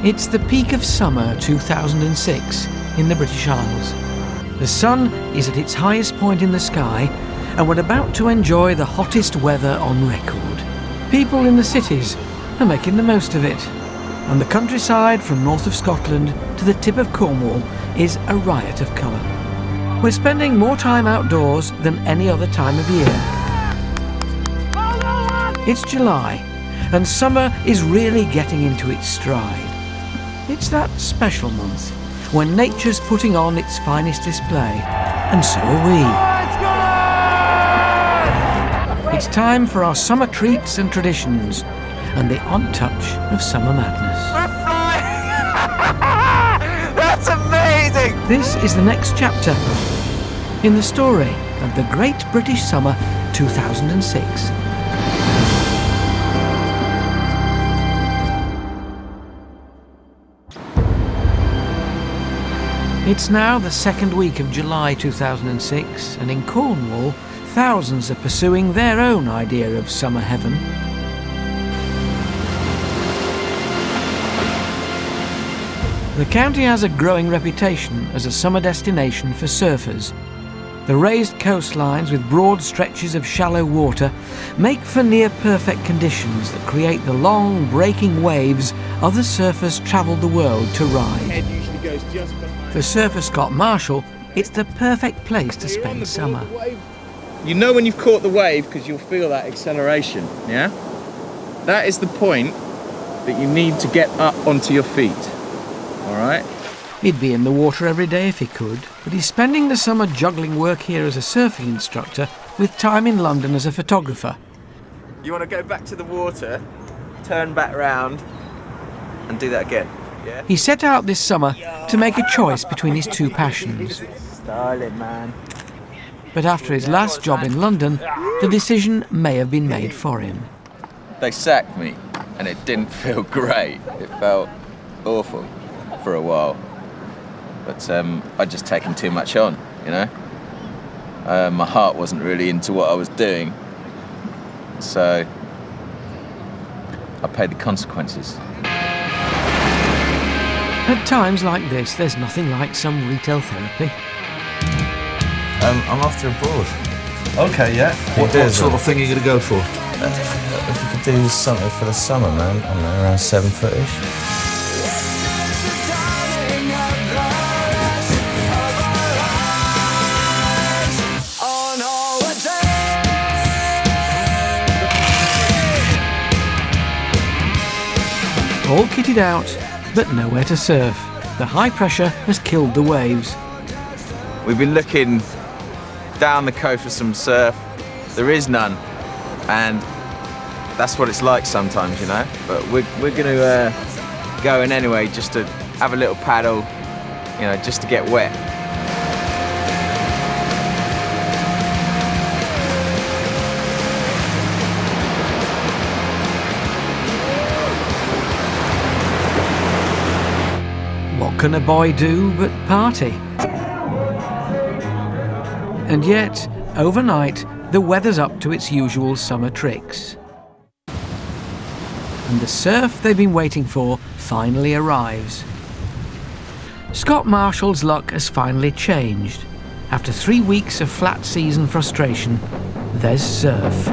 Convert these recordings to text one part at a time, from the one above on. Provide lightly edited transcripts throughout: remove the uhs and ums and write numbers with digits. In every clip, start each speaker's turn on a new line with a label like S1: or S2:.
S1: It's the peak of summer 2006 in the British Isles. The sun is at its highest point in the sky, and we're about to enjoy the hottest weather on record. People in the cities are making the most of it, and the countryside from north of Scotland to the tip of Cornwall is a riot of colour. We're spending more time outdoors than any other time of year. It's July, and summer is really getting into its stride. It's that special month when nature's putting on its finest display, and so are we. It's time for our summer treats and traditions, and the odd touch of summer madness.
S2: That's amazing!
S1: This is the next chapter in the story of the Great British Summer 2006. It's now the second week of July 2006, and in Cornwall, thousands are pursuing their own idea of summer heaven. The county has a growing reputation as a summer destination for surfers. The raised coastlines with broad stretches of shallow water make for near-perfect conditions that create the long, breaking waves other surfers travel the world to ride. For surfer Scott Marshall, it's the perfect place to spend summer.
S2: You know when you've caught the wave because you'll feel that acceleration, yeah? That is the point that you need to get up onto your feet, all right?
S1: He'd be in the water every day if he could, but he's spending the summer juggling work here as a surfing instructor with time in London as a photographer.
S2: You want to go back to the water, turn back round, and do that again, yeah?
S1: He set out this summer to make a choice between his two passions.
S2: Style it, man.
S1: But after his last job in London, the decision may have been made for him.
S2: They sacked me, and it didn't feel great. It felt awful for a while. But I'd just taken too much on, you know? My heart wasn't really into what I was doing. So I paid the consequences.
S1: At times like this, there's nothing like some retail therapy.
S3: I'm after a board.
S4: Okay, yeah. What sort of thing are you going to go for?
S3: If you could do something for the summer, man, I don't know, around 7 foot-ish.
S1: All kitted out, but nowhere to surf. The high pressure has killed the waves.
S2: We've been looking down the coast for some surf. There is none, and that's what it's like sometimes, you know. But we're going to go in anyway, just to have a little paddle, you know, just to get wet.
S1: What can a boy do but party? And yet, overnight, the weather's up to its usual summer tricks. And the surf they've been waiting for finally arrives. Scott Marshall's luck has finally changed. After 3 weeks of flat season frustration, there's surf.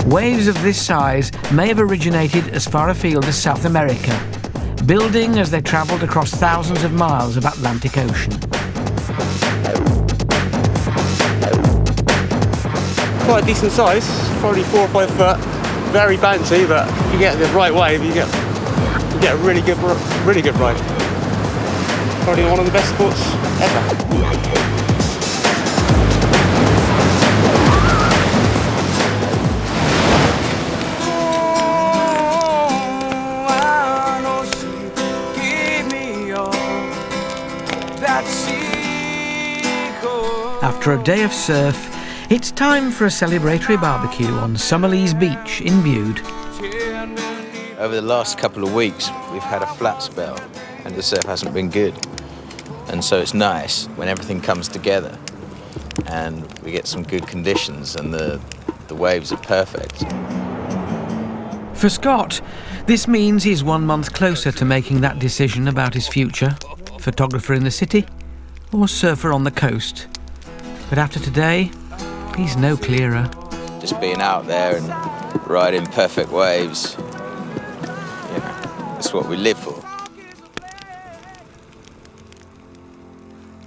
S1: Waves of this size may have originated as far afield as South America, building as they travelled across thousands of miles of Atlantic Ocean.
S5: Quite a decent size, probably 4 or 5 foot, very bouncy, but if you get the right wave, you get a really good ride. Probably one of the best sports ever.
S1: After a day of surf, it's time for a celebratory barbecue on Summerlees Beach in Bude.
S2: Over the last couple of weeks, we've had a flat spell, and the surf hasn't been good. And so it's nice when everything comes together and we get some good conditions and the waves are perfect.
S1: For Scott, this means he's 1 month closer to making that decision about his future. Photographer in the city or surfer on the coast. But after today, he's no clearer.
S2: Just being out there and riding perfect waves, you know, that's what we live for.